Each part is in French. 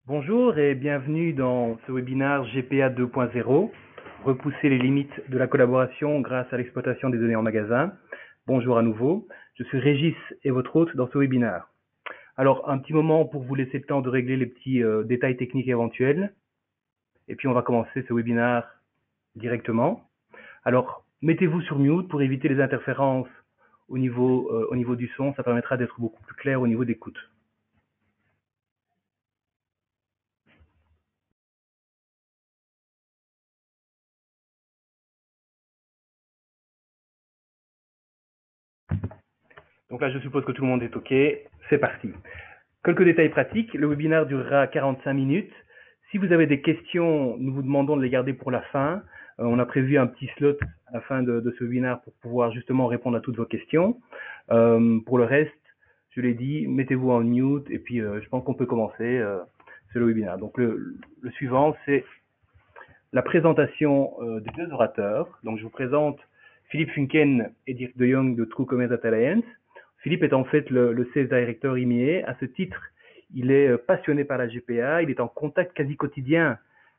Bonjour et bienvenue dans ce webinaire GPA 2.0, repousser les limites de la collaboration grâce à l'exploitation des données en magasin. Bonjour à nouveau, je suis Régis et votre hôte dans ce webinaire. Alors, un petit moment pour vous laisser le temps de régler les petits détails techniques éventuels. Et puis, on va commencer ce webinaire directement. Alors, mettez-vous sur mute pour éviter les interférences au niveau du son. Ça permettra d'être beaucoup plus clair au niveau d'écoute. Donc là, je suppose que tout le monde est OK. C'est parti. Quelques détails pratiques. Le webinaire durera 45 minutes. Si vous avez des questions, nous vous demandons de les garder pour la fin. On a prévu un petit slot à la fin de ce webinaire pour pouvoir justement répondre à toutes vos questions. Pour le reste, je l'ai dit, mettez-vous en mute et puis je pense qu'on peut commencer. C'est le webinaire. Donc le suivant, c'est la présentation des deux orateurs. Donc je vous présente Philippe Funken et Dirk de Jong de True Commerce Data Alliance. Philippe est en fait le Sales Director IMEA. À ce titre, il est passionné par la GPA. Il est en contact quasi quotidien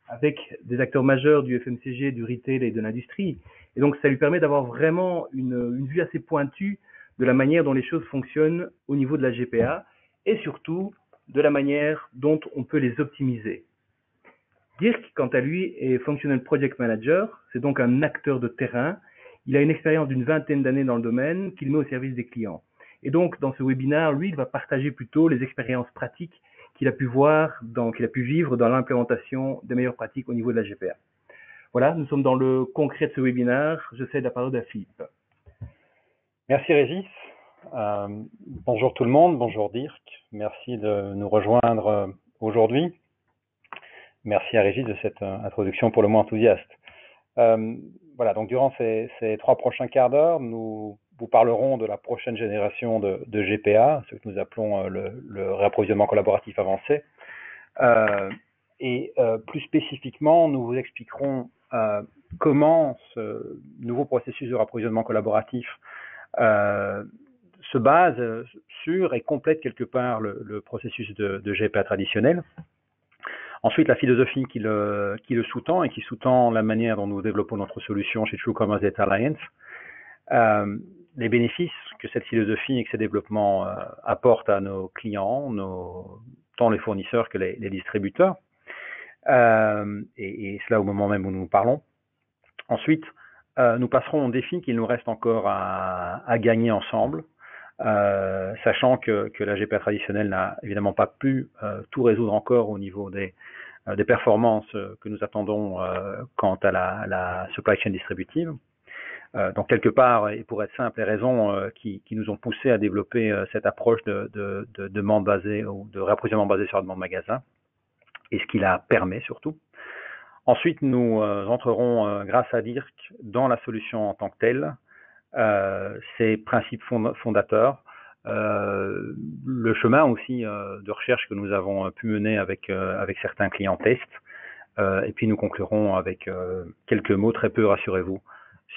avec des acteurs majeurs du FMCG, du retail et de l'industrie. Et donc, ça lui permet d'avoir vraiment une vue assez pointue de la manière dont les choses fonctionnent au niveau de la GPA et surtout de la manière dont on peut les optimiser. Dirk, quant à lui, est Functional Project Manager. C'est donc un acteur de terrain. Il a une expérience d'une 20aine d'années dans le domaine qu'il met au service des clients. Et donc, dans ce webinaire, lui, il va partager plutôt les expériences pratiques qu'il a pu vivre dans l'implémentation des meilleures pratiques au niveau de la GPA. Voilà, nous sommes dans le concret de ce webinaire. Je cède la parole à Philippe. Merci Régis. Bonjour tout le monde, bonjour Dirk. Merci de nous rejoindre aujourd'hui. Merci à Régis de cette introduction pour le moins enthousiaste. Voilà, donc durant ces 3 prochains quarts d'heure, nous vous parlerons de la prochaine génération de GPA, ce que nous appelons le réapprovisionnement collaboratif avancé. Plus spécifiquement, nous vous expliquerons comment ce nouveau processus de réapprovisionnement collaboratif se base sur et complète quelque part le processus de GPA traditionnel. Ensuite, la philosophie qui le sous-tend et qui sous-tend la manière dont nous développons notre solution chez True Commerce Data Alliance. Les bénéfices que cette philosophie et que ces développements apportent à nos clients, tant les fournisseurs que les distributeurs, et cela au moment même où nous parlons. Ensuite, nous passerons au défi qu'il nous reste encore à gagner ensemble, sachant que la GPA traditionnelle n'a évidemment pas pu tout résoudre encore au niveau des performances que nous attendons quant à la supply chain distributive. Donc quelque part, et pour être simple, les raisons qui nous ont poussé à développer cette approche de demande basée ou de réapprovisionnement basé sur la demande magasin, et ce qui la permet surtout. Ensuite, nous entrerons, grâce à Dirk, dans la solution en tant que telle, ses principes fondateurs, le chemin aussi de recherche que nous avons pu mener avec certains clients tests, et puis nous conclurons avec quelques mots très peu, rassurez-vous,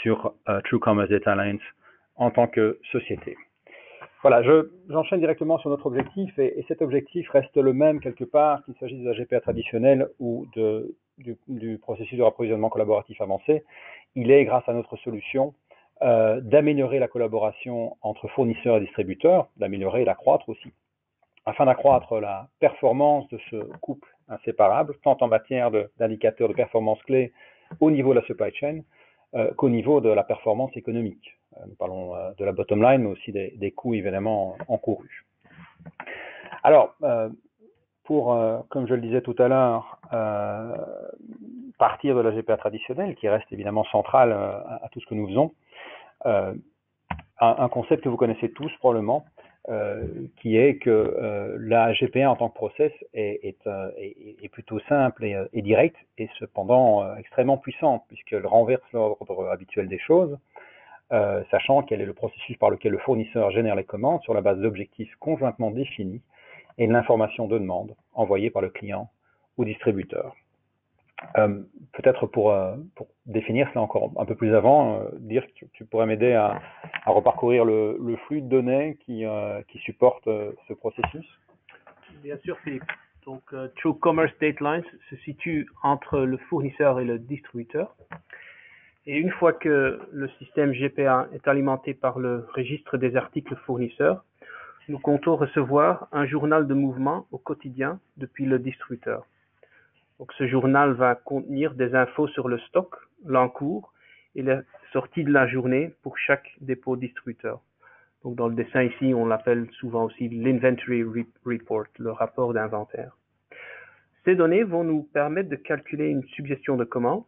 sur True Commerce Data Alliance en tant que société. Voilà, j'enchaîne directement sur notre objectif, et cet objectif reste le même quelque part, qu'il s'agisse de la GPA traditionnelle ou du processus de rapprovisionnement collaboratif avancé. Il est, grâce à notre solution, d'améliorer la collaboration entre fournisseurs et distributeurs, d'améliorer et d'accroître aussi, afin d'accroître la performance de ce couple inséparable, tant en matière d'indicateurs de performance clés au niveau de la supply chain qu'au niveau de la performance économique. Nous parlons de la bottom line, mais aussi des coûts évidemment encourus. Alors, comme je le disais tout à l'heure, partir de la GPA traditionnelle, qui reste évidemment centrale à tout ce que nous faisons, un concept que vous connaissez tous probablement, qui est que la GPA en tant que process est plutôt simple et directe, et cependant extrêmement puissante, puisqu'elle renverse l'ordre habituel des choses, sachant qu'elle est le processus par lequel le fournisseur génère les commandes sur la base d'objectifs conjointement définis et de l'information de demande envoyée par le client ou distributeur. Peut-être pour définir cela encore un peu plus avant, dire que tu pourrais m'aider à reparcourir le flux de données qui supporte ce processus. Bien sûr, Philippe. True Commerce Datelines se situe entre le fournisseur et le distributeur. Et une fois que le système GPA est alimenté par le registre des articles fournisseurs, nous comptons recevoir un journal de mouvement au quotidien depuis le distributeur. Donc, ce journal va contenir des infos sur le stock, l'encours et la sortie de la journée pour chaque dépôt distributeur. Donc, dans le dessin ici, on l'appelle souvent aussi l'inventory report, le rapport d'inventaire. Ces données vont nous permettre de calculer une suggestion de commande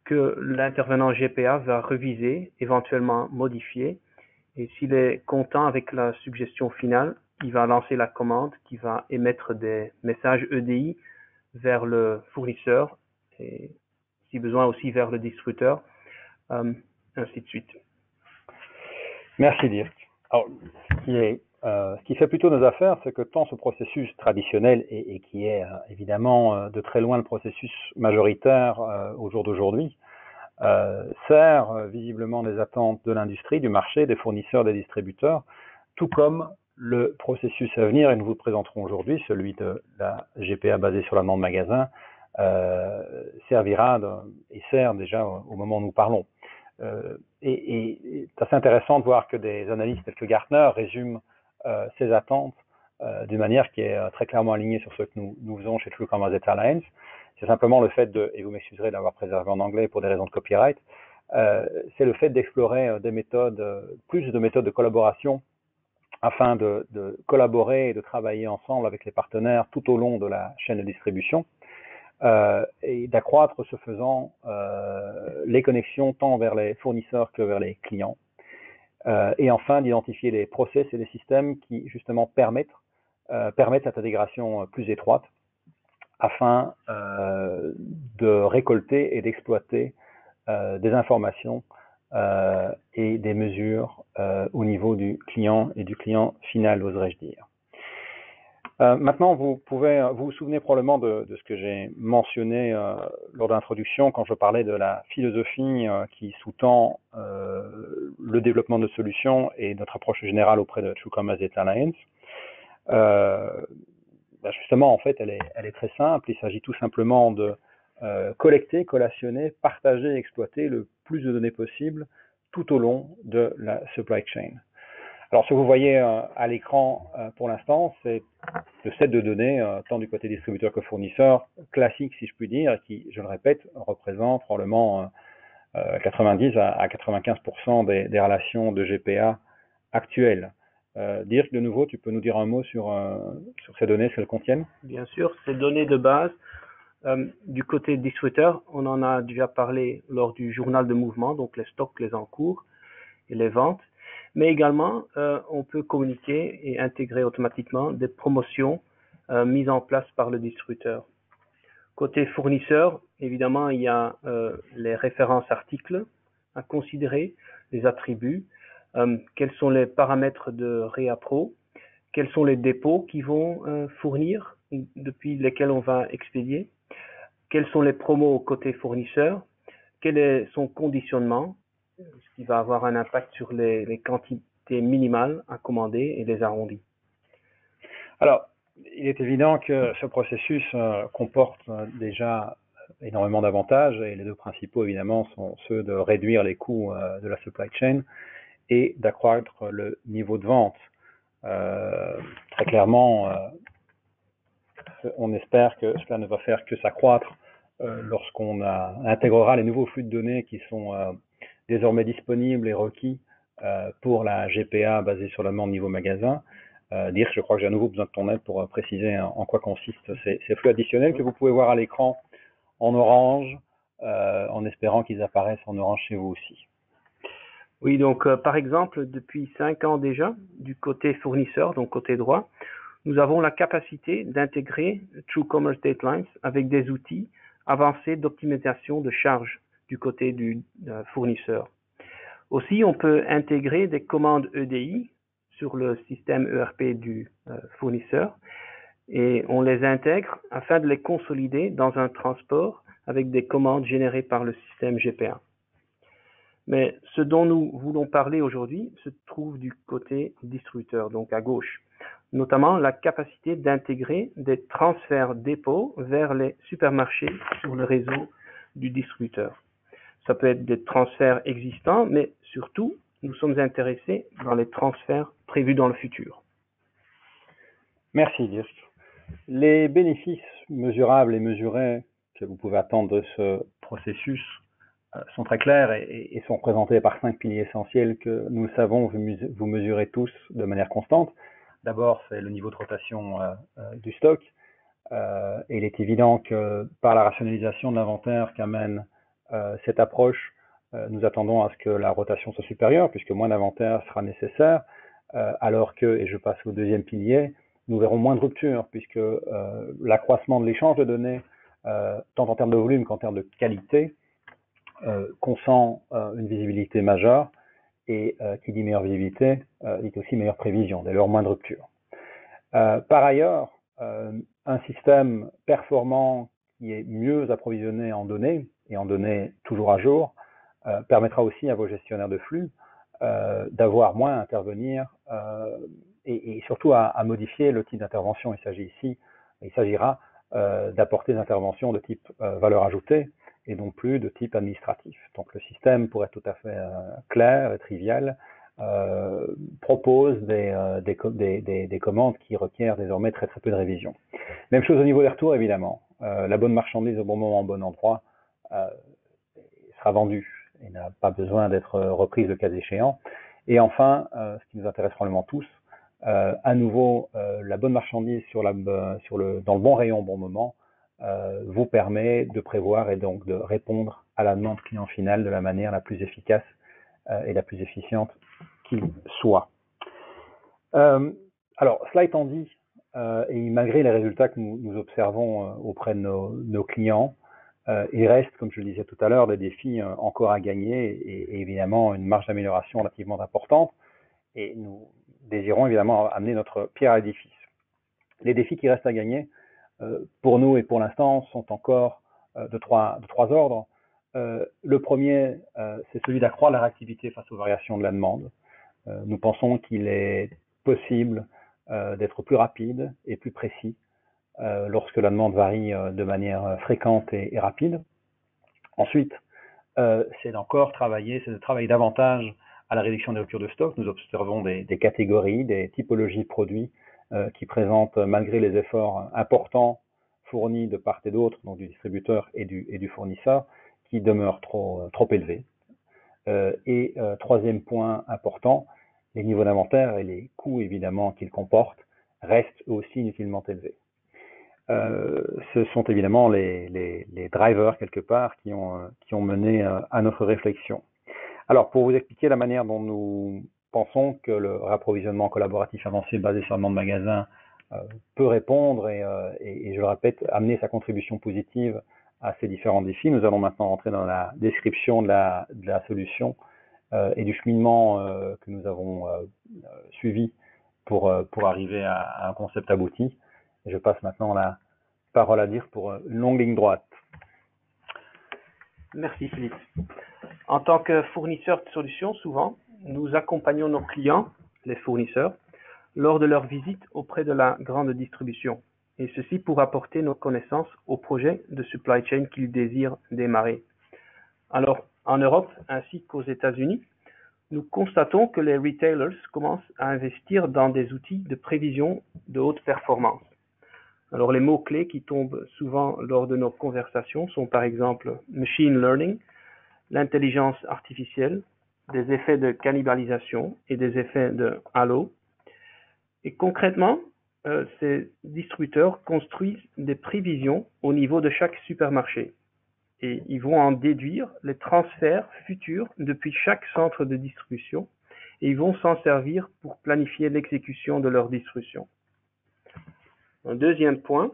que l'intervenant GPA va reviser, éventuellement modifier. Et s'il est content avec la suggestion finale, il va lancer la commande qui va émettre des messages EDI vers le fournisseur et si besoin aussi vers le distributeur, ainsi de suite. Merci Dirk. Alors, ce qui fait plutôt nos affaires, c'est que tant ce processus traditionnel et qui est évidemment de très loin le processus majoritaire au jour d'aujourd'hui, sert visiblement les attentes de l'industrie, du marché, des fournisseurs, des distributeurs, tout comme le processus à venir, et nous vous le présenterons aujourd'hui, celui de la GPA basée sur la demande magasin, servira et sert déjà au moment où nous parlons. Et c'est assez intéressant de voir que des analystes tels que Gartner résument ces attentes d'une manière qui est très clairement alignée sur ce que nous faisons chez True Commerce Data Alliance. C'est simplement le fait de, et vous m'excuserez d'avoir préservé en anglais pour des raisons de copyright, c'est le fait d'explorer des méthodes, plus de méthodes de collaboration afin de collaborer et de travailler ensemble avec les partenaires tout au long de la chaîne de distribution et d'accroître ce faisant les connexions tant vers les fournisseurs que vers les clients. Et enfin d'identifier les process et les systèmes qui justement permettent cette intégration plus étroite afin de récolter et d'exploiter des informations et des mesures au niveau du client et du client final, oserais-je dire. Maintenant, vous vous souvenez probablement de ce que j'ai mentionné lors de l'introduction quand je parlais de la philosophie qui sous-tend le développement de solutions et notre approche générale auprès de True Commerce Data Alliance. Justement, en fait, elle est très simple. Il s'agit tout simplement de collecter, collationner, partager, exploiter le plus de données possible tout au long de la supply chain. Alors, ce que vous voyez à l'écran pour l'instant, c'est le set de données, tant du côté distributeur que fournisseur, classique si je puis dire, qui, je le répète, représente probablement 90 à 95% des relations de GPA actuelles. Dirk, de nouveau, tu peux nous dire un mot sur ces données, ce qu'elles contiennent? Bien sûr, ces données de base, du côté distributeur, on en a déjà parlé lors du journal de mouvement, donc les stocks, les encours et les ventes. Mais également, on peut communiquer et intégrer automatiquement des promotions mises en place par le distributeur. Côté fournisseur, évidemment, il y a les références articles à considérer, les attributs, quels sont les paramètres de ReaPro, quels sont les dépôts qui vont fournir, depuis lesquels on va expédier, quels sont les promos côté fournisseur, quel est son conditionnement, ce qui va avoir un impact sur les quantités minimales à commander et les arrondis. Alors, il est évident que ce processus comporte déjà énormément d'avantages et les deux principaux évidemment sont ceux de réduire les coûts de la supply chain et d'accroître le niveau de vente. Très clairement, on espère que cela ne va faire que s'accroître lorsqu'on intégrera les nouveaux flux de données qui sont désormais disponibles et requis pour la GPA basée sur la demande niveau magasin. Dirk, je crois que j'ai à nouveau besoin de ton aide pour préciser en quoi consistent ces flux additionnels que vous pouvez voir à l'écran en orange, en espérant qu'ils apparaissent en orange chez vous aussi. Oui, donc par exemple, depuis 5 ans déjà, du côté fournisseur, donc côté droit, nous avons la capacité d'intégrer True Commerce Datelines avec des outils avancés d'optimisation de charge du côté du fournisseur. Aussi, on peut intégrer des commandes EDI sur le système ERP du fournisseur et on les intègre afin de les consolider dans un transport avec des commandes générées par le système GPA. Mais ce dont nous voulons parler aujourd'hui se trouve du côté distributeur, donc à gauche. notamment la capacité d'intégrer des transferts dépôts vers les supermarchés sur le réseau du distributeur. Ça peut être des transferts existants, mais surtout, nous sommes intéressés dans les transferts prévus dans le futur. Merci Dirk. Les bénéfices mesurables et mesurés que vous pouvez attendre de ce processus sont très clairs et sont représentés par 5 piliers essentiels que nous le savons, vous mesurez tous de manière constante. D'abord, c'est le niveau de rotation du stock. Et il est évident que par la rationalisation de l'inventaire qu'amène cette approche, nous attendons à ce que la rotation soit supérieure, puisque moins d'inventaire sera nécessaire, alors que, et je passe au deuxième pilier, nous verrons moins de ruptures, puisque l'accroissement de l'échange de données, tant en termes de volume qu'en termes de qualité, consent une visibilité majeure, et qui dit meilleure visibilité, dit aussi meilleure prévision, dès lors moins de ruptures. Par ailleurs, un système performant qui est mieux approvisionné en données, et en données toujours à jour, permettra aussi à vos gestionnaires de flux d'avoir moins à intervenir et surtout à modifier le type d'intervention. Il s'agira d'apporter des interventions de type valeur ajoutée et non plus de type administratif. Donc le système, pour être tout à fait clair et trivial, propose des commandes qui requièrent désormais très peu de révision. Même chose au niveau des retours, évidemment. La bonne marchandise au bon moment, au bon endroit sera vendue et n'a pas besoin d'être reprise le cas échéant. Et enfin, ce qui nous intéresse probablement tous, à nouveau, la bonne marchandise dans le bon rayon au bon moment vous permet de prévoir et donc de répondre à la demande client finale de la manière la plus efficace et la plus efficiente qu'il soit. Alors, cela étant dit, et malgré les résultats que nous observons auprès de nos clients, il reste, comme je le disais tout à l'heure, des défis encore à gagner et évidemment une marge d'amélioration relativement importante. Et nous désirons évidemment amener notre pierre à l'édifice. Les défis qui restent à gagner, pour nous et pour l'instant, sont encore de trois ordres. Le premier, c'est celui d'accroître la réactivité face aux variations de la demande. Nous pensons qu'il est possible d'être plus rapide et plus précis lorsque la demande varie de manière fréquente et rapide. Ensuite, c'est de travailler davantage à la réduction des ruptures de stock. Nous observons des catégories, des typologies de produits qui présentent, malgré les efforts importants fournis de part et d'autre, donc du distributeur et du fournisseur, qui demeurent trop élevés. Troisième point important, les niveaux d'inventaire et les coûts évidemment qu'ils comportent restent aussi inutilement élevés. Ce sont évidemment les drivers quelque part qui ont mené à notre réflexion. Alors, pour vous expliquer la manière dont nous pensons que le réapprovisionnement collaboratif avancé basé sur le demande magasin peut répondre et je le répète, amener sa contribution positive à ces différents défis, nous allons maintenant rentrer dans la description de la solution et du cheminement que nous avons suivi pour arriver à un concept abouti. Je passe maintenant la parole à Dirk pour une longue ligne droite. Merci Philippe. En tant que fournisseur de solutions, souvent, nous accompagnons nos clients, les fournisseurs, lors de leur visite auprès de la grande distribution, et ceci pour apporter nos connaissances au projet de supply chain qu'ils désirent démarrer. Alors, en Europe ainsi qu'aux États-Unis, nous constatons que les retailers commencent à investir dans des outils de prévision de haute performance. Alors, les mots-clés qui tombent souvent lors de nos conversations sont par exemple machine learning, l'intelligence artificielle, des effets de cannibalisation et des effets de halo. Et concrètement, ces distributeurs construisent des prévisions au niveau de chaque supermarché. Et ils vont en déduire les transferts futurs depuis chaque centre de distribution et ils vont s'en servir pour planifier l'exécution de leur distribution. Un deuxième point,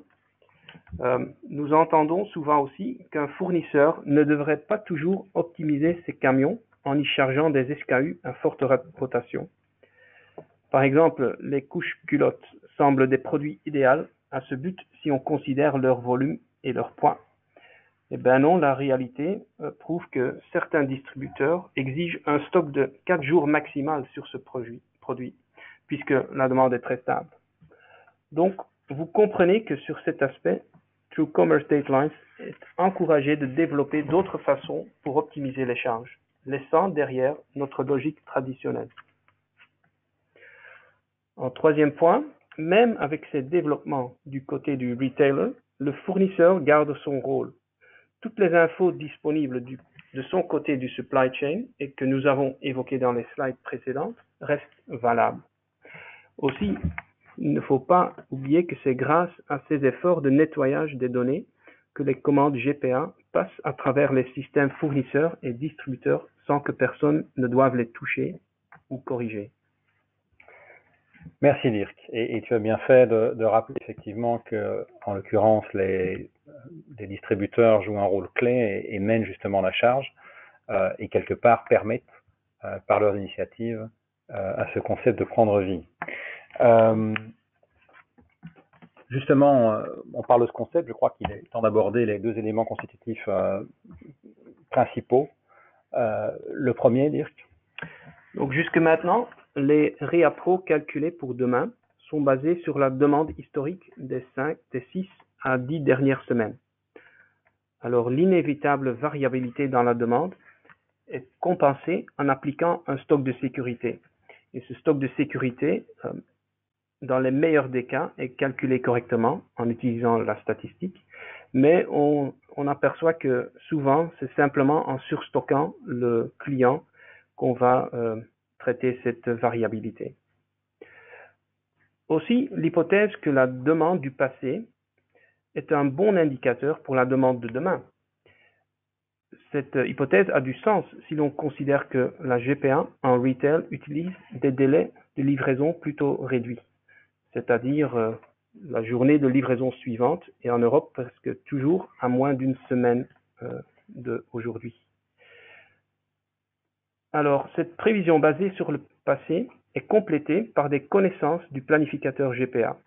nous entendons souvent aussi qu'un fournisseur ne devrait pas toujours optimiser ses camions en y chargeant des SKU à forte rotation. Par exemple, les couches culottes semblent des produits idéaux à ce but si on considère leur volume et leur poids. Eh bien non, la réalité prouve que certains distributeurs exigent un stock de 4 jours maximal sur ce produit, puisque la demande est très stable. Donc, vous comprenez que sur cet aspect, True Commerce Datelines est encouragé de développer d'autres façons pour optimiser les charges, laissant derrière notre logique traditionnelle. En troisième point, même avec ces développements du côté du retailer, le fournisseur garde son rôle. Toutes les infos disponibles de son côté du supply chain et que nous avons évoquées dans les slides précédentes restent valables. Aussi, il ne faut pas oublier que c'est grâce à ces efforts de nettoyage des données que les commandes GPA passent à travers les systèmes fournisseurs et distributeurs sans que personne ne doive les toucher ou corriger. Merci Dirk. Et tu as bien fait de rappeler effectivement que, en l'occurrence, les distributeurs jouent un rôle clé et mènent justement la charge et quelque part permettent par leurs initiatives à ce concept de prendre vie. Justement, on parle de ce concept, je crois qu'il est temps d'aborder les deux éléments constitutifs principaux. Le premier, Dirk. Donc jusque maintenant, les REAPRO calculés pour demain sont basés sur la demande historique des 6 à 10 dernières semaines. Alors l'inévitable variabilité dans la demande est compensée en appliquant un stock de sécurité. Et ce stock de sécurité, dans les meilleurs des cas, est calculé correctement en utilisant la statistique, mais on aperçoit que souvent, c'est simplement en surstockant le client qu'on va traiter cette variabilité. Aussi, l'hypothèse que la demande du passé est un bon indicateur pour la demande de demain. Cette hypothèse a du sens si l'on considère que la GPA en retail utilise des délais de livraison plutôt réduits, c'est-à-dire la journée de livraison suivante, et en Europe presque toujours à moins d'une semaine d'aujourd'hui. Alors, cette prévision basée sur le passé est complétée par des connaissances du planificateur GPA.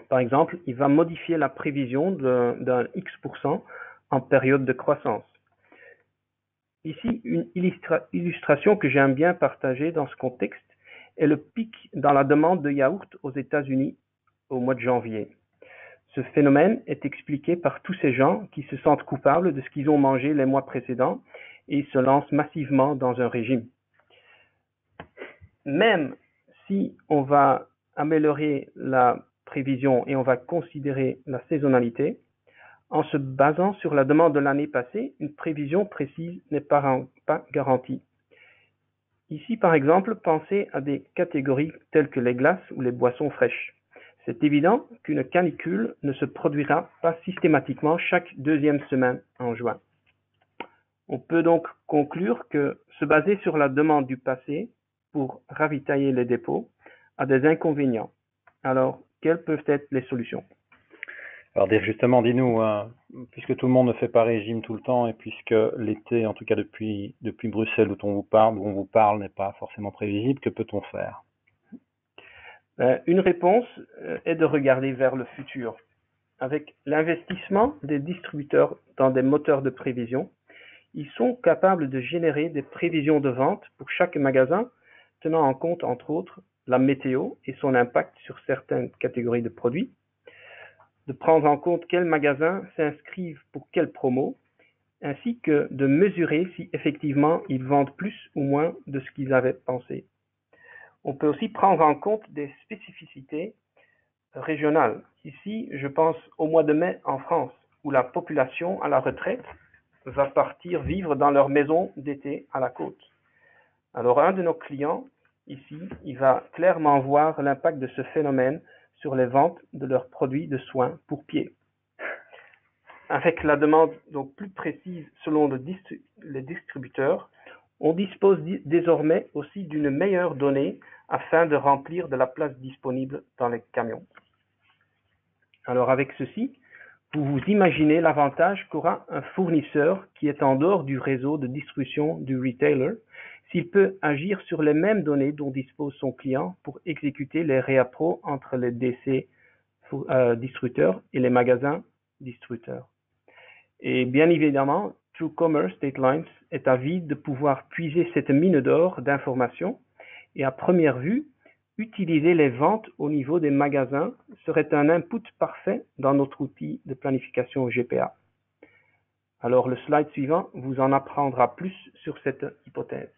Par exemple, il va modifier la prévision d'un X% en période de croissance. Ici, une illustration que j'aime bien partager dans ce contexte est le pic dans la demande de yaourt aux États-Unis au mois de janvier. Ce phénomène est expliqué par tous ces gens qui se sentent coupables de ce qu'ils ont mangé les mois précédents et se lancent massivement dans un régime. Même si on va améliorer la prévision et on va considérer la saisonnalité, en se basant sur la demande de l'année passée, une prévision précise n'est pas garantie. Ici, par exemple, pensez à des catégories telles que les glaces ou les boissons fraîches. C'est évident qu'une canicule ne se produira pas systématiquement chaque deuxième semaine en juin. On peut donc conclure que se baser sur la demande du passé pour ravitailler les dépôts a des inconvénients. Alors, quelles peuvent être les solutions? Alors justement, dis-nous, puisque tout le monde ne fait pas régime tout le temps et puisque l'été, en tout cas depuis Bruxelles où on vous parle, n'est pas forcément prévisible, que peut-on faire? Une réponse est de regarder vers le futur. Avec l'investissement des distributeurs dans des moteurs de prévision, ils sont capables de générer des prévisions de vente pour chaque magasin, tenant en compte, entre autres, la météo et son impact sur certaines catégories de produits, de prendre en compte quels magasins s'inscrivent pour quelle promo, ainsi que de mesurer si effectivement ils vendent plus ou moins de ce qu'ils avaient pensé. On peut aussi prendre en compte des spécificités régionales. Ici, je pense au mois de mai en France, où la population à la retraite va partir vivre dans leur maison d'été à la côte. Alors un de nos clients, ici, il va clairement voir l'impact de ce phénomène sur les ventes de leurs produits de soins pour pieds. Avec la demande donc plus précise selon les distributeurs, on dispose désormais aussi d'une meilleure donnée afin de remplir de la place disponible dans les camions. Alors avec ceci, vous vous imaginez l'avantage qu'aura un fournisseur qui est en dehors du réseau de distribution du retailer s'il peut agir sur les mêmes données dont dispose son client pour exécuter les REAPRO entre les DC distributeurs et les magasins distributeurs. Et bien évidemment, True Commerce Datelines est avide de pouvoir puiser cette mine d'or d'informations et à première vue, utiliser les ventes au niveau des magasins serait un input parfait dans notre outil de planification GPA. Alors, le slide suivant vous en apprendra plus sur cette hypothèse.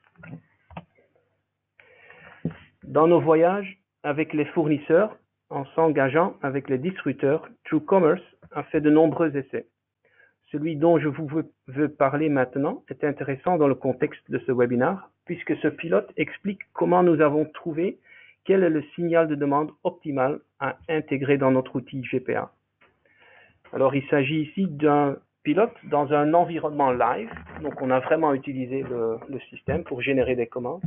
Dans nos voyages avec les fournisseurs, en s'engageant avec les distributeurs, TrueCommerce a fait de nombreux essais. Celui dont je vous veux parler maintenant est intéressant dans le contexte de ce webinaire, puisque ce pilote explique comment nous avons trouvé quel est le signal de demande optimal à intégrer dans notre outil GPA. Alors, il s'agit ici d'un pilote dans un environnement live. Donc, on a vraiment utilisé le système pour générer des commandes.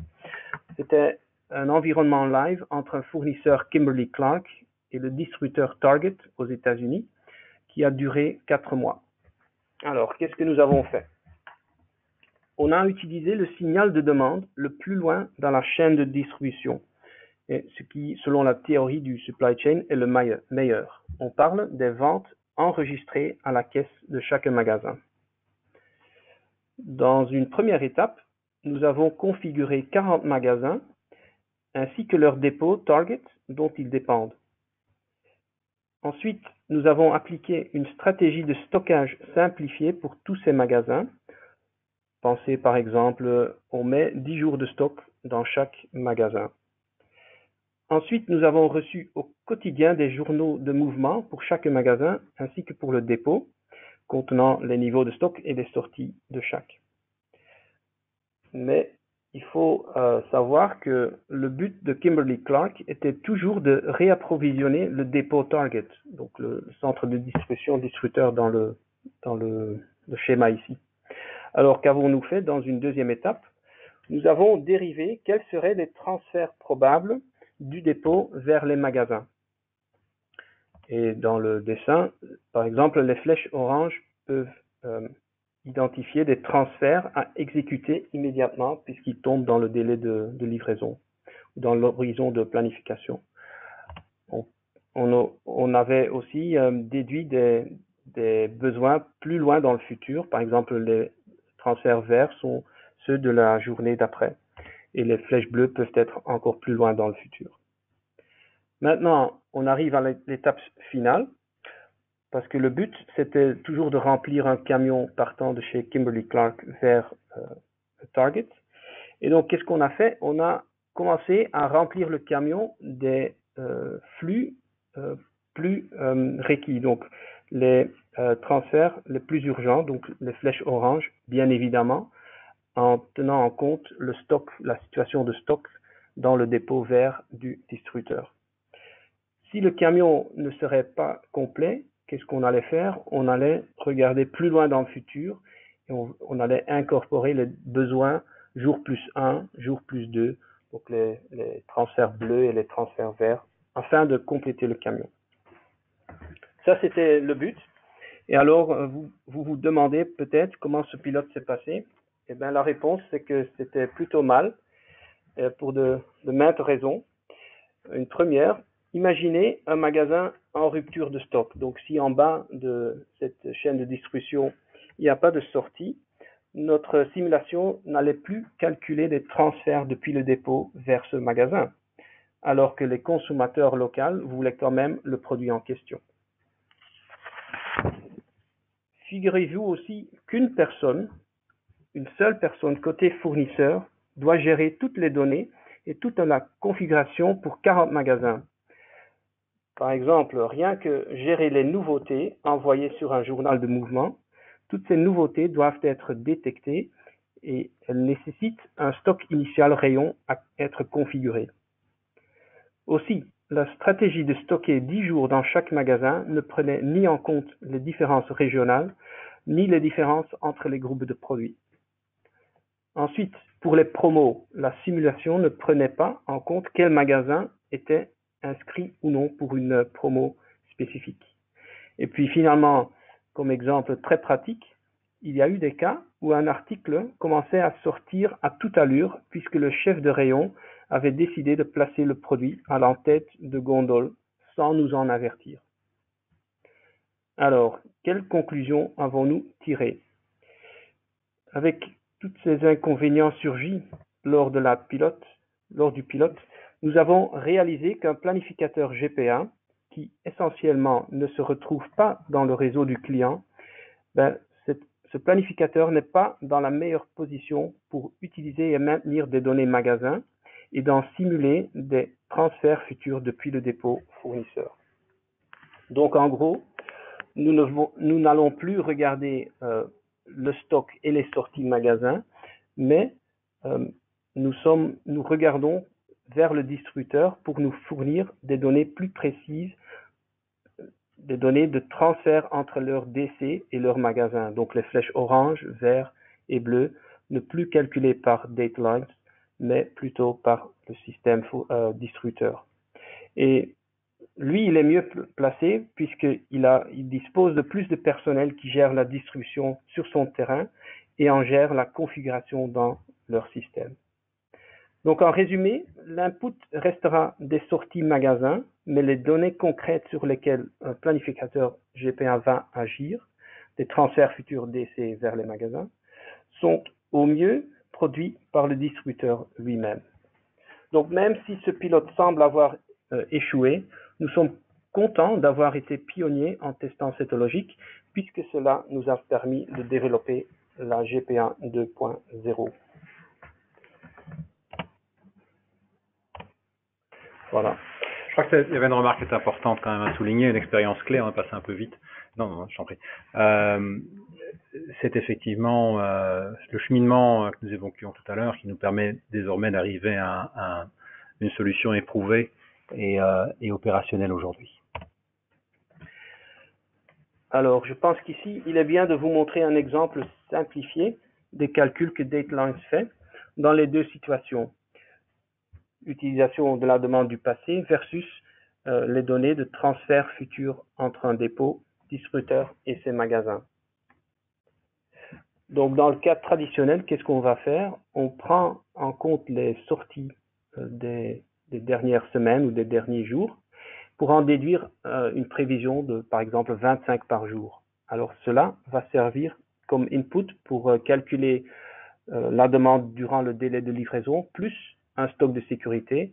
C'était un environnement live entre un fournisseur Kimberly-Clark et le distributeur Target aux États-Unis qui a duré 4 mois. Alors, qu'est-ce que nous avons fait? On a utilisé le signal de demande le plus loin dans la chaîne de distribution, et ce qui, selon la théorie du supply chain, est le meilleur. On parle des ventes enregistrées à la caisse de chaque magasin. Dans une première étape, nous avons configuré 40 magasins ainsi que leurs dépôts Target dont ils dépendent. Ensuite, nous avons appliqué une stratégie de stockage simplifiée pour tous ces magasins. Pensez par exemple, on met 10 jours de stock dans chaque magasin. Ensuite, nous avons reçu au quotidien des journaux de mouvement pour chaque magasin ainsi que pour le dépôt, contenant les niveaux de stock et les sorties de chaque. Mais il faut savoir que le but de Kimberly-Clark était toujours de réapprovisionner le dépôt Target, donc le centre de distribution distributeur dans le schéma ici. Alors, qu'avons-nous fait dans une deuxième étape? Nous avons dérivé quels seraient les transferts probables du dépôt vers les magasins. Et dans le dessin, par exemple, les flèches oranges peuvent identifier des transferts à exécuter immédiatement puisqu'ils tombent dans le délai de livraison, dans l'horizon de planification. On avait aussi déduit des besoins plus loin dans le futur. Par exemple, les transferts verts sont ceux de la journée d'après et les flèches bleues peuvent être encore plus loin dans le futur. Maintenant, on arrive à l'étape finale. Parce que le but, c'était toujours de remplir un camion partant de chez Kimberly-Clark vers Target. Et donc, qu'est-ce qu'on a fait? On a commencé à remplir le camion des flux plus requis. Donc, les transferts les plus urgents, donc les flèches oranges, bien évidemment, en tenant en compte le stock, la situation de stock dans le dépôt vert du distributeur. Si le camion ne serait pas complet, qu'est-ce qu'on allait faire? On allait regarder plus loin dans le futur et on allait incorporer les besoins jour plus 1, jour plus 2, donc les transferts bleus et les transferts verts, afin de compléter le camion. Ça, c'était le but. Et alors, vous vous demandez peut-être comment ce pilote s'est passé. Eh bien, la réponse, c'est que c'était plutôt mal, pour de maintes raisons. Une première, imaginez un magasin en rupture de stock. Donc, si en bas de cette chaîne de distribution, il n'y a pas de sortie, notre simulation n'allait plus calculer les transferts depuis le dépôt vers ce magasin, alors que les consommateurs locaux voulaient quand même le produit en question. Figurez-vous aussi qu'une personne, une seule personne côté fournisseur, doit gérer toutes les données et toute la configuration pour 40 magasins. Par exemple, rien que gérer les nouveautés envoyées sur un journal de mouvement, toutes ces nouveautés doivent être détectées et elles nécessitent un stock initial rayon à être configuré. Aussi, la stratégie de stocker 10 jours dans chaque magasin ne prenait ni en compte les différences régionales, ni les différences entre les groupes de produits. Ensuite, pour les promos, la simulation ne prenait pas en compte quel magasin était inscrit ou non pour une promo spécifique. Et puis finalement, comme exemple très pratique, il y a eu des cas où un article commençait à sortir à toute allure puisque le chef de rayon avait décidé de placer le produit à l'en-tête de gondole sans nous en avertir. Alors, quelles conclusions avons-nous tirées? Avec toutes ces inconvénients surgis lors du pilote, nous avons réalisé qu'un planificateur GPA, qui essentiellement ne se retrouve pas dans le réseau du client, ce planificateur n'est pas dans la meilleure position pour utiliser et maintenir des données magasins et d'en simuler des transferts futurs depuis le dépôt fournisseur. Donc en gros, nous n'allons plus regarder le stock et les sorties magasins, mais nous regardons vers le distributeur pour nous fournir des données plus précises, des données de transfert entre leur DC et leur magasin. Donc les flèches orange, vert et bleu, ne plus calculées par Datelines, mais plutôt par le système distributeur. Et lui, il est mieux placé puisqu'il dispose de plus de personnel qui gère la distribution sur son terrain et en gère la configuration dans leur système. Donc en résumé, l'input restera des sorties magasins, mais les données concrètes sur lesquelles un planificateur GPA va agir, des transferts futurs DC vers les magasins, sont au mieux produits par le distributeur lui-même. Donc même si ce pilote semble avoir échoué, nous sommes contents d'avoir été pionniers en testant cette logique, puisque cela nous a permis de développer la GPA 2.0. Voilà. Je crois qu'il y avait une remarque qui est importante quand même à souligner, une expérience clé, on a passé un peu vite. Non, je t'en prie. C'est effectivement le cheminement que nous évoquions tout à l'heure qui nous permet désormais d'arriver à une solution éprouvée et opérationnelle aujourd'hui. Alors, je pense qu'ici, il est bien de vous montrer un exemple simplifié des calculs que Datelines fait dans les deux situations. Utilisation de la demande du passé versus les données de transfert futur entre un dépôt, distributeur et ses magasins. Donc, dans le cas traditionnel, qu'est-ce qu'on va faire? On prend en compte les sorties des dernières semaines ou des derniers jours pour en déduire une prévision de, par exemple, 25 par jour. Alors, cela va servir comme input pour calculer la demande durant le délai de livraison, plus un stock de sécurité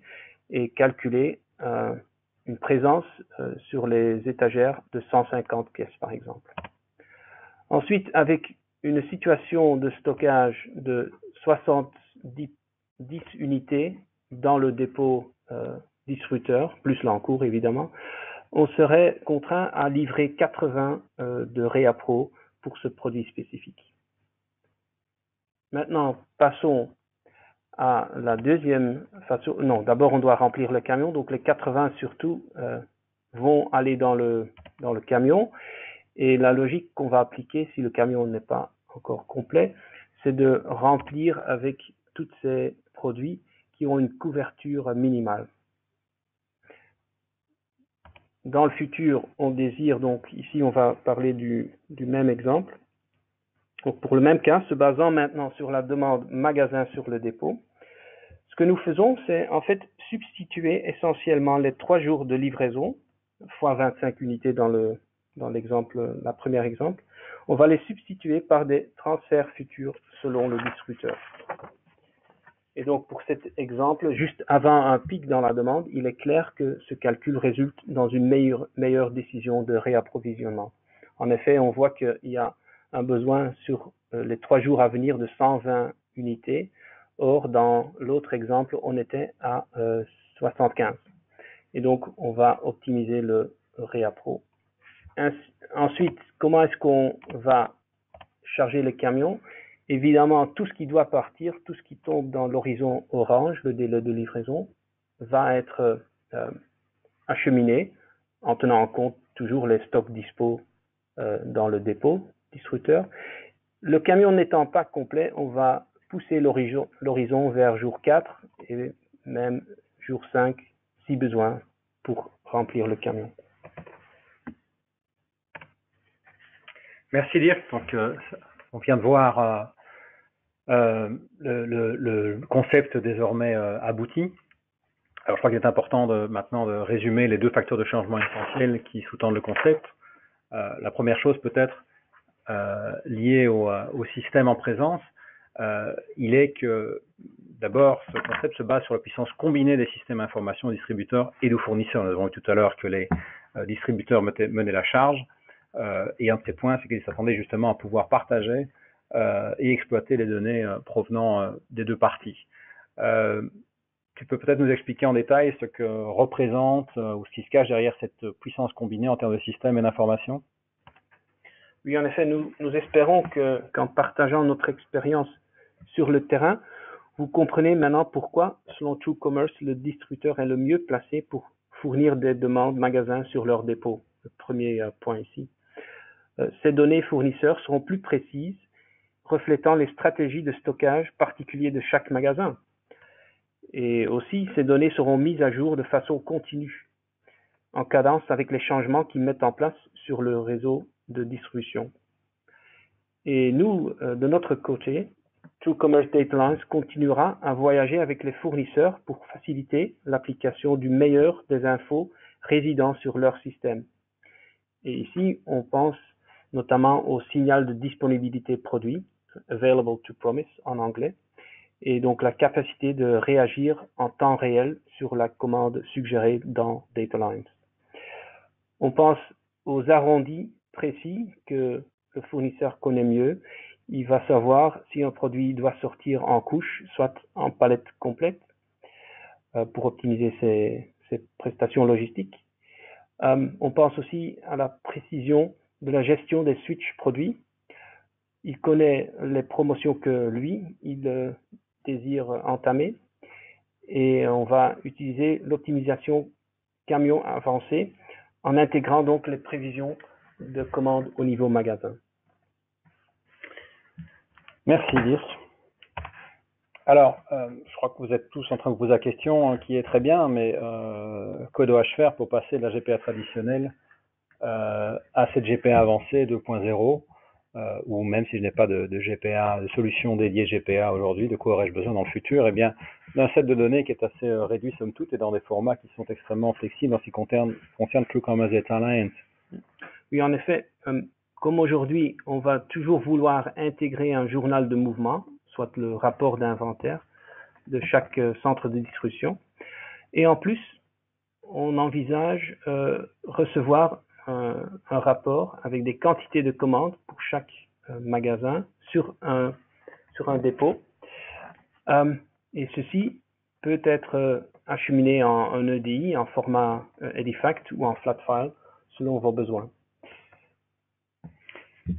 et calculer une présence sur les étagères de 150 pièces, par exemple. Ensuite, avec une situation de stockage de 70 unités dans le dépôt distributeur, plus l'encours évidemment, on serait contraint à livrer 80 de ReaPro pour ce produit spécifique. Maintenant, passons à la deuxième façon. Non, d'abord on doit remplir le camion, donc les 80 surtout vont aller dans le camion. Et la logique qu'on va appliquer si le camion n'est pas encore complet, c'est de remplir avec tous ces produits qui ont une couverture minimale. Dans le futur, on désire, donc ici on va parler du même exemple. Donc pour le même cas, se basant maintenant sur la demande magasin sur le dépôt, ce que nous faisons, c'est en fait substituer essentiellement les 3 jours de livraison, fois 25 unités dans l'exemple, la première exemple, on va les substituer par des transferts futurs selon le distributeur. Et donc pour cet exemple, juste avant un pic dans la demande, il est clair que ce calcul résulte dans une meilleure décision de réapprovisionnement. En effet, on voit qu'il y a un besoin sur les 3 jours à venir de 120 unités. Or, dans l'autre exemple, on était à 75. Et donc, on va optimiser le ReaPro. Ensuite, comment est-ce qu'on va charger les camions? Évidemment, tout ce qui doit partir, tout ce qui tombe dans l'horizon orange, le délai de livraison, va être acheminé en tenant en compte toujours les stocks dispo dans le dépôt distributeur. Le camion n'étant pas complet, on va pousser l'horizon vers jour 4 et même jour 5 si besoin pour remplir le camion. Merci Dirk. Donc, on vient de voir le concept désormais abouti. Alors, je crois qu'il est important maintenant de résumer les 2 facteurs de changement essentiels qui sous-tendent le concept. La première chose peut-être liée au système en présence, il est que D'abord, ce concept se base sur la puissance combinée des systèmes d'information distributeurs et de fournisseurs. Nous avons vu tout à l'heure que les distributeurs menaient la charge. Et un de ces points, c'est qu'ils s'attendaient justement à pouvoir partager et exploiter les données provenant des deux parties. Tu peux peut-être nous expliquer en détail ce que représente ou ce qui se cache derrière cette puissance combinée en termes de systèmes et d'information? Oui, en effet, nous espérons qu'en partageant notre expérience sur le terrain, vous comprenez maintenant pourquoi, selon TrueCommerce, le distributeur est le mieux placé pour fournir des demandes magasins sur leur dépôt. Le premier point ici. Ces données fournisseurs seront plus précises, reflétant les stratégies de stockage particuliers de chaque magasin. Et aussi, ces données seront mises à jour de façon continue, en cadence avec les changements qu'ils mettent en place sur le réseau de distribution. Et nous, de notre côté, TrueCommerce Datalines continuera à voyager avec les fournisseurs pour faciliter l'application du meilleur des infos résidant sur leur système. Et ici, on pense notamment au signal de disponibilité produit, Available to Promise en anglais, et donc la capacité de réagir en temps réel sur la commande suggérée dans Datalines. On pense aux arrondis précis que le fournisseur connaît mieux. Il va savoir si un produit doit sortir en couche, soit en palette complète, pour optimiser ses prestations logistiques. On pense aussi à la précision de la gestion des switches produits. Il connaît les promotions que lui, il désire entamer, et on va utiliser l'optimisation camion avancée en intégrant donc les prévisions de commandes au niveau magasin. Merci Dirk. Alors, je crois que vous êtes tous en train de vous poser la question, qui est très bien, mais que dois-je faire pour passer de la GPA traditionnelle à cette GPA avancée 2.0, ou même si je n'ai pas de GPA, de solution dédiée GPA aujourd'hui, de quoi aurais-je besoin dans le futur? Eh bien, d'un set de données qui est assez réduit somme toute et dans des formats qui sont extrêmement flexibles en ce qui concerne TrueCommerce Datalines. Oui, en effet, comme aujourd'hui, on va toujours vouloir intégrer un journal de mouvement, soit le rapport d'inventaire de chaque centre de distribution. Et en plus, on envisage recevoir un rapport avec des quantités de commandes pour chaque magasin sur un dépôt. Et ceci peut être acheminé en un EDI, en format Edifact ou en flat file, selon vos besoins.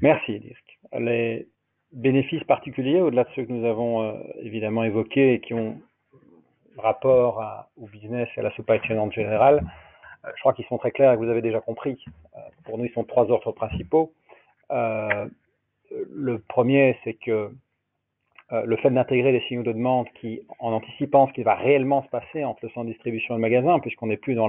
Merci Dirk. Les bénéfices particuliers, au-delà de ceux que nous avons évidemment évoqués et qui ont rapport au business et à la supply chain en général, je crois qu'ils sont très clairs et que vous avez déjà compris. Pour nous, ils sont trois ordres principaux. Le premier, c'est que le fait d'intégrer des signaux de demande qui, en anticipant ce qui va réellement se passer entre le centre de distribution et le magasin, puisqu'on n'est plus dans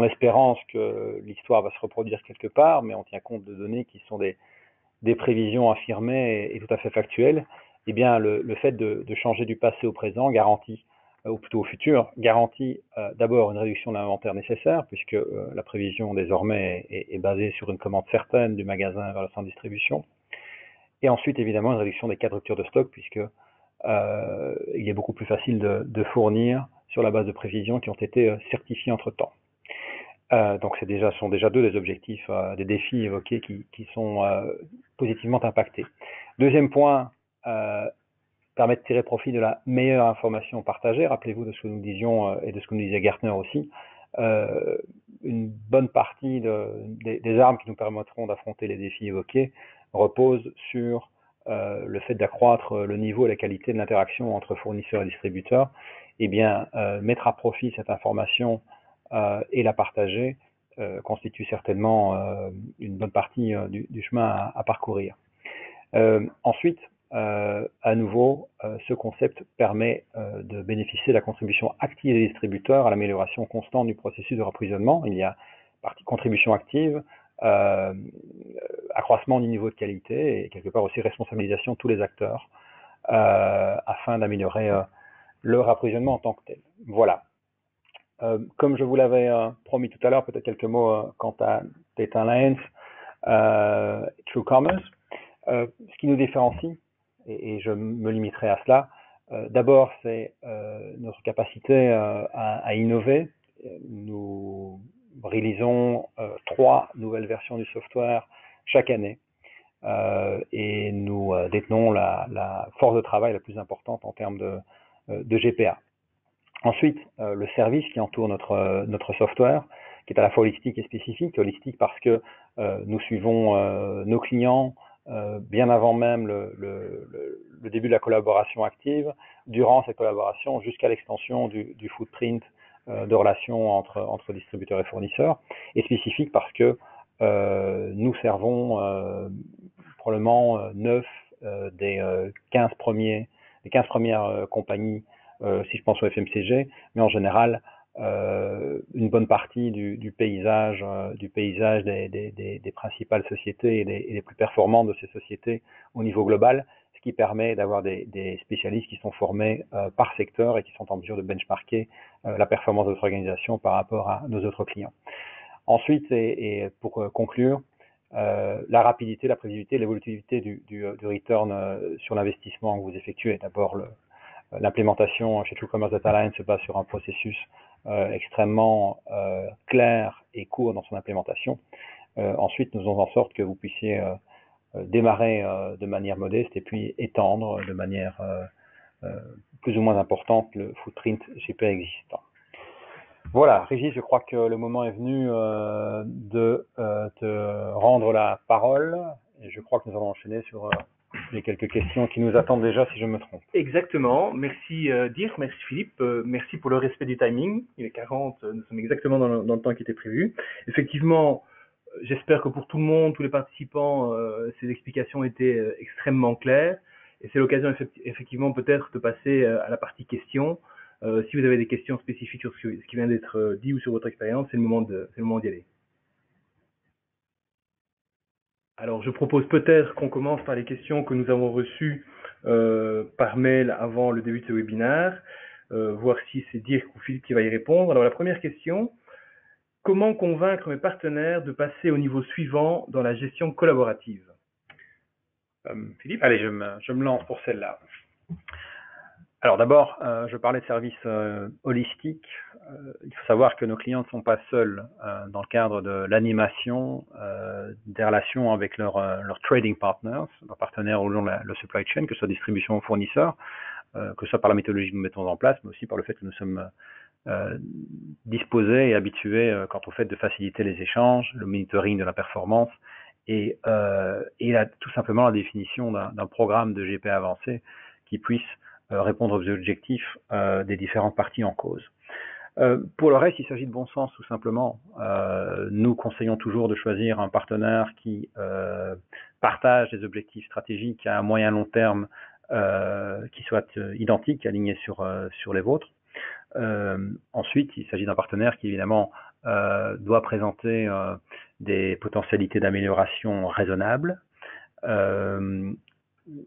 l'espérance que l'histoire va se reproduire quelque part, mais on tient compte de données qui sont des prévisions affirmées et tout à fait factuelles, eh bien le fait de changer du passé au présent garantit, ou plutôt au futur, garantit d'abord une réduction de l'inventaire nécessaire, puisque la prévision désormais est basée sur une commande certaine du magasin vers le centre de distribution, et ensuite évidemment une réduction des cas de rupture de stock, puisque il est beaucoup plus facile de fournir sur la base de prévisions qui ont été certifiées entre-temps. Donc sont déjà deux des objectifs, des défis évoqués qui sont positivement impactés. Deuxième point, permet de tirer profit de la meilleure information partagée. Rappelez-vous de ce que nous disions et de ce que nous disait Gartner aussi. Une bonne partie des armes qui nous permettront d'affronter les défis évoqués reposent sur le fait d'accroître le niveau et la qualité de l'interaction entre fournisseurs et distributeurs. Eh bien, mettre à profit cette information et la partager constitue certainement une bonne partie du chemin à parcourir. Ensuite, à nouveau, ce concept permet de bénéficier de la contribution active des distributeurs à l'amélioration constante du processus de rapprovisionnement. Il y a partie contribution active, accroissement du niveau de qualité et quelque part aussi responsabilisation de tous les acteurs afin d'améliorer le rapprovisionnement en tant que tel. Voilà. Comme je vous l'avais promis tout à l'heure, peut-être quelques mots quant à Datalines, TrueCommerce. Ce qui nous différencie, et je me limiterai à cela, D'abord, c'est notre capacité à innover. Nous réalisons 3 nouvelles versions du software chaque année et nous détenons la force de travail la plus importante en termes de GPA. Ensuite, le service qui entoure notre software, qui est à la fois holistique et spécifique. Holistique parce que nous suivons nos clients bien avant même le début de la collaboration active, durant cette collaboration jusqu'à l'extension du footprint de relations entre distributeurs et fournisseurs, et spécifique parce que nous servons probablement 9 des 15 premières compagnies, si je pense au FMCG, mais en général une bonne partie du paysage des principales sociétés et des plus performantes de ces sociétés au niveau global, ce qui permet d'avoir des spécialistes qui sont formés par secteur et qui sont en mesure de benchmarker la performance de notre organisation par rapport à nos autres clients. Ensuite, et pour conclure, la rapidité, la prévisibilité, l'évolutivité du return sur l'investissement que vous effectuez. D'abord, l'implémentation chez TrueCommerce DataLine se base sur un processus extrêmement clair et court dans son implémentation. Ensuite, nous faisons en sorte que vous puissiez démarrer de manière modeste et puis étendre de manière plus ou moins importante le footprint GPA existant. Voilà, Régis, je crois que le moment est venu de te rendre la parole et je crois que nous allons enchaîner sur les quelques questions qui nous attendent déjà, si je me trompe. Exactement. Merci Dirk, merci Philippe, merci pour le respect du timing. Il est 40, nous sommes exactement dans le temps qui était prévu. Effectivement, j'espère que pour tout le monde, tous les participants, ces explications étaient extrêmement claires. Et c'est l'occasion effectivement peut-être de passer à la partie questions. Si vous avez des questions spécifiques sur ce qui vient d'être dit ou sur votre expérience, c'est le moment d'y aller. Alors, je propose peut-être qu'on commence par les questions que nous avons reçues par mail avant le début de ce webinaire, voir si c'est Dirk ou Philippe qui va y répondre. Alors, la première question, comment convaincre mes partenaires de passer au niveau suivant dans la gestion collaborative? Philippe, allez, je me lance pour celle-là. Alors d'abord, je parlais de services holistiques. Il faut savoir que nos clients ne sont pas seuls dans le cadre de l'animation des relations avec leurs trading partners, leurs partenaires au long de le supply chain, que ce soit distribution ou fournisseurs, que ce soit par la méthodologie que nous mettons en place, mais aussi par le fait que nous sommes disposés et habitués quant au fait de faciliter les échanges, le monitoring de la performance et tout simplement la définition d'un programme de GPA avancé qui puisse répondre aux objectifs des différentes parties en cause. Pour le reste, il s'agit de bon sens tout simplement. Nous conseillons toujours de choisir un partenaire qui partage des objectifs stratégiques à moyen long terme qui soient identiques, alignés sur les vôtres. Ensuite, il s'agit d'un partenaire qui évidemment doit présenter des potentialités d'amélioration raisonnables.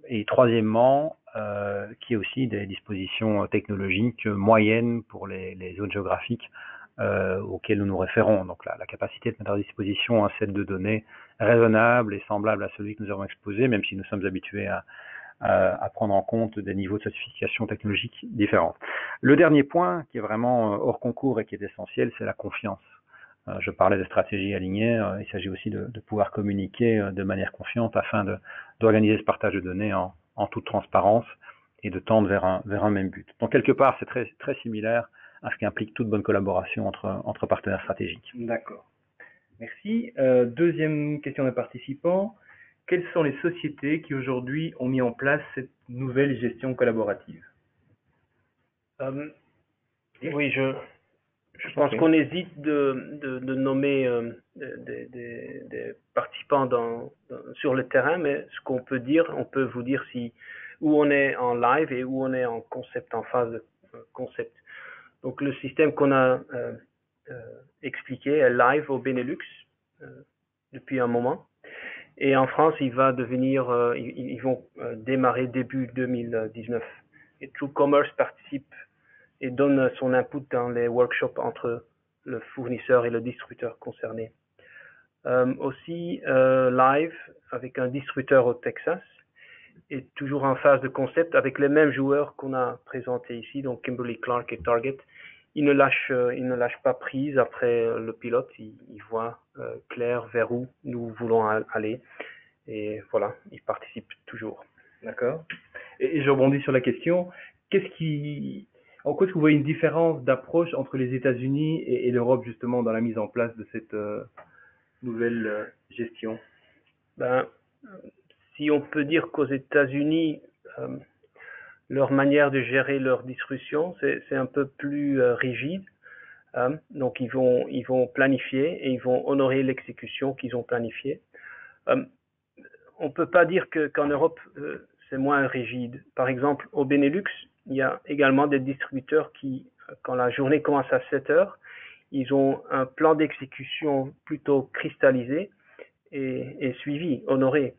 Et troisièmement, qui est aussi des dispositions technologiques moyennes pour les zones géographiques auxquelles nous nous référons. Donc la capacité de mettre à disposition un set de données raisonnable et semblable à celui que nous avons exposé, même si nous sommes habitués à prendre en compte des niveaux de sophistication technologique différents. Le dernier point, qui est vraiment hors concours et qui est essentiel, c'est la confiance. Je parlais de stratégie alignée, il s'agit aussi de pouvoir communiquer de manière confiante afin d'organiser ce partage de données en toute transparence et de tendre vers un même but. Donc quelque part, c'est très, très similaire à ce qu'implique toute bonne collaboration entre partenaires stratégiques. D'accord. Merci. Deuxième question d'un participant. Quelles sont les sociétés qui aujourd'hui ont mis en place cette nouvelle gestion collaborative? Oui, je pense qu'on hésite de nommer des participants sur le terrain, mais ce qu'on peut dire, on peut vous dire où on est en live et où on est en concept, en phase de concept. Donc le système qu'on a expliqué est live au Benelux depuis un moment. Et en France, il va devenir, ils vont démarrer début 2019. Et TrueCommerce participe et donne son input dans les workshops entre le fournisseur et le distributeur concerné. Aussi live avec un distributeur au Texas est toujours en phase de concept avec les mêmes joueurs qu'on a présentés ici, donc Kimberly Clark et Target. Ils ne lâchent pas prise après le pilote, ils voient clair vers où nous voulons aller. Et voilà, ils participent toujours. D'accord. Et je rebondis sur la question. En quoi est-ce que vous voyez une différence d'approche entre les États-Unis et l'Europe justement dans la mise en place de cette nouvelle gestion? Ben, si on peut dire qu'aux États-Unis, leur manière de gérer leur distribution, c'est un peu plus rigide. Donc ils vont planifier et ils vont honorer l'exécution qu'ils ont planifiée. On peut pas dire qu'en Europe c'est moins rigide. Par exemple, au Benelux, il y a également des distributeurs qui, quand la journée commence à 7 heures, ils ont un plan d'exécution plutôt cristallisé et suivi, honoré.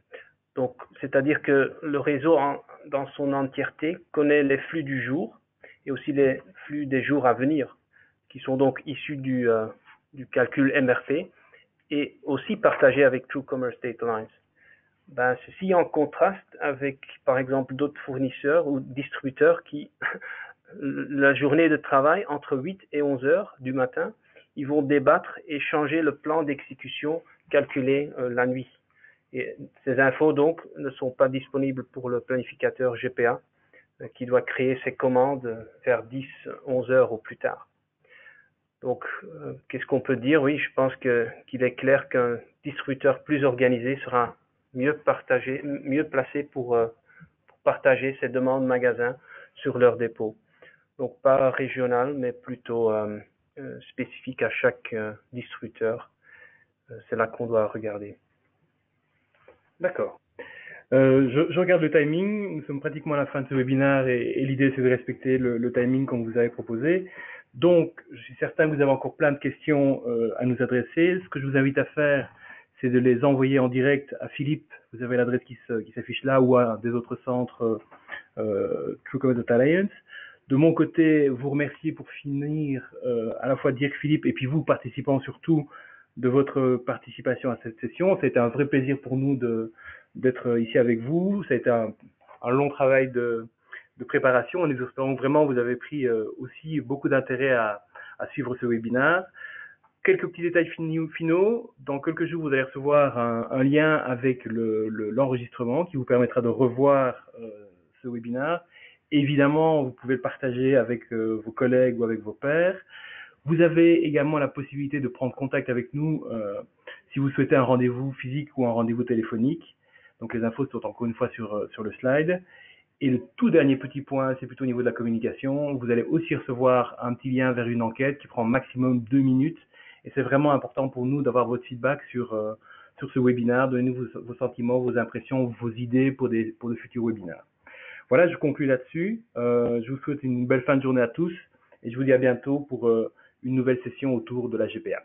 Donc, c'est-à-dire que le réseau dans son entièreté connaît les flux du jour et aussi les flux des jours à venir, qui sont donc issus du calcul MRP et aussi partagés avec True Commerce Data Lines. Ben, ceci en contraste avec, par exemple, d'autres fournisseurs ou distributeurs qui, la journée de travail, entre 8 et 11 heures du matin, ils vont débattre et changer le plan d'exécution calculé la nuit. Et ces infos, donc, ne sont pas disponibles pour le planificateur GPA, qui doit créer ses commandes vers 10, 11 heures au plus tard. Donc, qu'est-ce qu'on peut dire? Oui, je pense qu'il est clair qu'un distributeur plus organisé sera mieux placé pour partager ses demandes magasins sur leur dépôt. Donc, pas régional, mais plutôt spécifique à chaque distributeur. C'est là qu'on doit regarder. D'accord. Je regarde le timing. Nous sommes pratiquement à la fin de ce webinaire et l'idée c'est de respecter le timing qu'on vous avait proposé. Donc, je suis certain que vous avez encore plein de questions à nous adresser. Ce que je vous invite à faire, c'est de les envoyer en direct à Philippe. Vous avez l'adresse qui s'affiche là ou à des autres centres True Commerce Data Alliance. De mon côté, vous remercier pour finir à la fois Dirk, Philippe et puis vous participants surtout de votre participation à cette session. C'était un vrai plaisir pour nous d'être ici avec vous. Ça a été un long travail de préparation. Nous espérons vraiment que vous avez pris aussi beaucoup d'intérêt à suivre ce webinaire. Quelques petits détails finaux. Dans quelques jours, vous allez recevoir un lien avec l'enregistrement qui vous permettra de revoir ce webinaire. Évidemment, vous pouvez le partager avec vos collègues ou avec vos pairs. Vous avez également la possibilité de prendre contact avec nous si vous souhaitez un rendez-vous physique ou un rendez-vous téléphonique. Donc les infos sont encore une fois sur le slide. Et le tout dernier petit point, c'est plutôt au niveau de la communication. Vous allez aussi recevoir un petit lien vers une enquête qui prend maximum 2 minutes. Et c'est vraiment important pour nous d'avoir votre feedback sur ce webinaire. Donnez-nous vos sentiments, vos impressions, vos idées pour de futurs webinaires. Voilà, je conclue là-dessus. Je vous souhaite une belle fin de journée à tous et je vous dis à bientôt pour une nouvelle session autour de la GPA.